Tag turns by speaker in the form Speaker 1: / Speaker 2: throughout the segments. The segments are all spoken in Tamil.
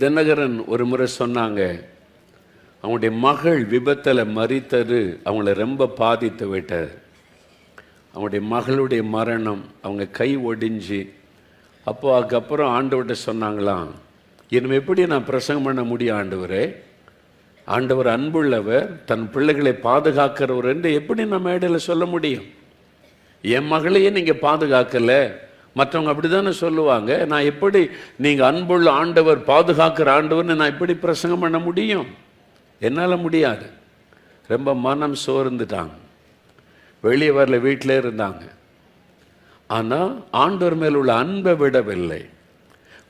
Speaker 1: தினகரன் ஒரு முறை சொன்னாங்க, அவங்களுடைய மகள் விபத்தில் மரித்தது அவங்கள ரொம்ப பாதித்து விட்டது. அவங்களுடைய மகளுடைய மரணம், அவங்க கை ஒடிஞ்சு, அதுக்கப்புறம் ஆண்டவர்கிட்ட சொன்னாங்களாம், இனிமே எப்படி நான் பிரசங்கம் பண்ண முடியும் ஆண்டவரே? ஆண்டவர் அன்புள்ளவர், தன் பிள்ளைகளை பாதுகாக்கிறவர் என்று எப்படி நான் மேடையில் சொல்ல முடியும்? என் மகளையே நீங்கள் பாதுகாக்கலை, மற்றவங்க அப்படி தானே சொல்லுவாங்க. நான் எப்படி நீங்கள் அன்புள்ள ஆண்டவர், பாதுகாக்கிற ஆண்டவர்னு நான் எப்படி பிரசங்கம் பண்ண முடியும்? என்னால் முடியாது. ரொம்ப மனம் சோர்ந்துட்டாங்க, வெளியே வரல, வீட்டிலே இருந்தாங்க. ஆனால் ஆண்டவர் மேல் உள்ள அன்பை விடவில்லை.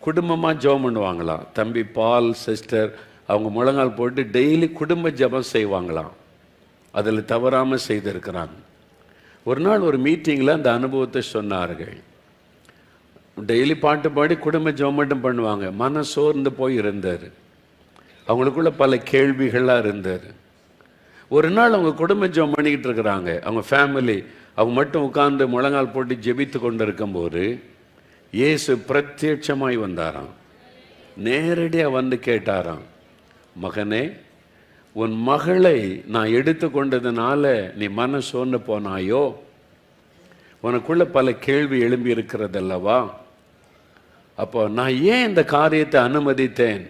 Speaker 1: குடும்பமாக ஜெபம் பண்ணுவாங்களாம். தம்பி பால், சிஸ்டர் அவங்க முழங்கால் போட்டு டெய்லி குடும்ப ஜெபம் செய்வாங்களாம். அதில் தவறாமல் செய்திருக்கிறாங்க. ஒரு நாள் ஒரு மீட்டிங்கில் அந்த அனுபவத்தை சொன்னார்கள். டெய்லி பாட்டு பாடி குடும்ப ஜெபம் மட்டும் பண்ணுவாங்க. மன சோர்ந்து போய் இருந்தார். அவங்களுக்குள்ள பல கேள்விகளாக இருந்தார். ஒரு நாள் அவங்க குடும்ப ஜெபம் பண்ணிக்கிட்டு இருக்கிறாங்க. அவங்க ஃபேமிலி அவங்க மட்டும் உட்கார்ந்து முழங்கால் போட்டு ஜெபித்து கொண்டு இருக்கும்போது இயேசு பிரத்யட்சமாய் வந்தாராம். நேரடியாக வந்து கேட்டாராம், மகனே, உன் மகளை நான் எடுத்து கொண்டதுனால நீ மன சோர்ந்து போனாயோ? உனக்குள்ள பல கேள்வி எழும்பி இருக்கிறதல்லவா? அப்போ நான் ஏன் இந்த காரியத்தை அனுமதித்தேன்?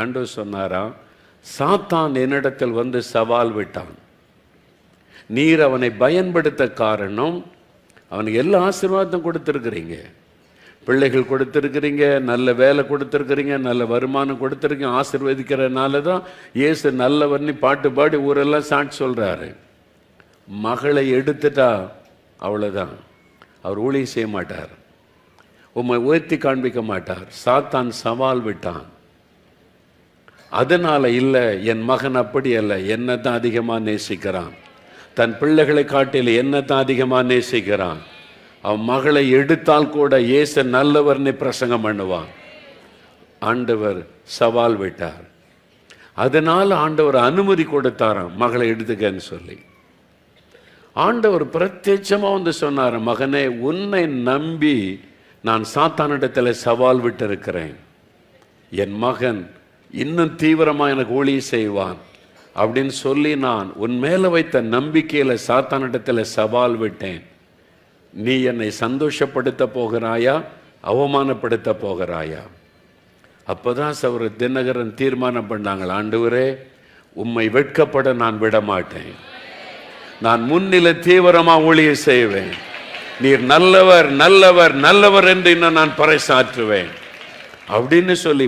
Speaker 1: ஆண்டவர் சொன்னாராம், சாத்தான் என்னிடத்தில் வந்து சவால் விட்டான். நீர் அவனை பயன்படுத்த காரணம், அவனுக்கு எல்லா ஆசீர்வாதம் கொடுத்துருக்கிறீங்க, பிள்ளைகள் கொடுத்துருக்கிறீங்க, நல்ல வேலை கொடுத்துருக்கிறீங்க, நல்ல வருமானம் கொடுத்துருக்கீங்க. ஆசீர்வதிக்கிறதுனால தான் இயேசு நல்லவர்னு பாட்டு பாடி ஊரெல்லாம் சாட்சி சொல்கிறாரு. மகளை எடுத்துட்டா அவ்வளோதான், அவர் ஊழியம் செய்ய மாட்டார், உம்மை உயர்த்தி காண்பிக்க மாட்டார். சாத்தான் சவால் விட்டான். அதனால் இல்லை, என் மகன் அப்படி அல்ல, என்னை தான் அதிகமாக நேசிக்கிறான், தன் பிள்ளைகளை காட்டில் என்னை தான் அதிகமாக நேசிக்கிறான். அவன் மகளை எடுத்தால் கூட இயேசு நல்லவர்னு பிரசங்கம் பண்ணுவான். ஆண்டவர் சவால் விட்டார். அதனால் ஆண்டவர் அனுமதி கொடுத்தாராம் மகளை எடுத்துக்கன்னு சொல்லி. ஆண்டவர் பிரத்யட்சமாக வந்து சொன்னார், மகனே, உன்னை நம்பி நான் சாத்தானிடத்தில் சவால் விட்டு இருக்கிறேன். என் மகன் இன்னும் தீவிரமாக எனக்கு ஊழியம் செய்வான் அப்படின்னு சொல்லி நான் உன் மேலே வைத்த நம்பிக்கையில் சாத்தானிடத்தில் சவால் விட்டேன். நீ என்னை சந்தோஷப்படுத்த போகிறாயா, அவமானப்படுத்த போகிறாயா? அப்போதான் சகோதர தினகரன் தீர்மானம் பண்ணாங்க, ஆண்டவரே, உம்மை வெட்கப்பட நான் விட மாட்டேன், நான் முன்னிலை தீவிரமாக ஊழியம் செய்வேன், நீர் நல்லவர் நல்லவர் நல்லவர் என்று இன்னும் நான் பறைசாற்றுவேன் அப்படின்னு சொல்லி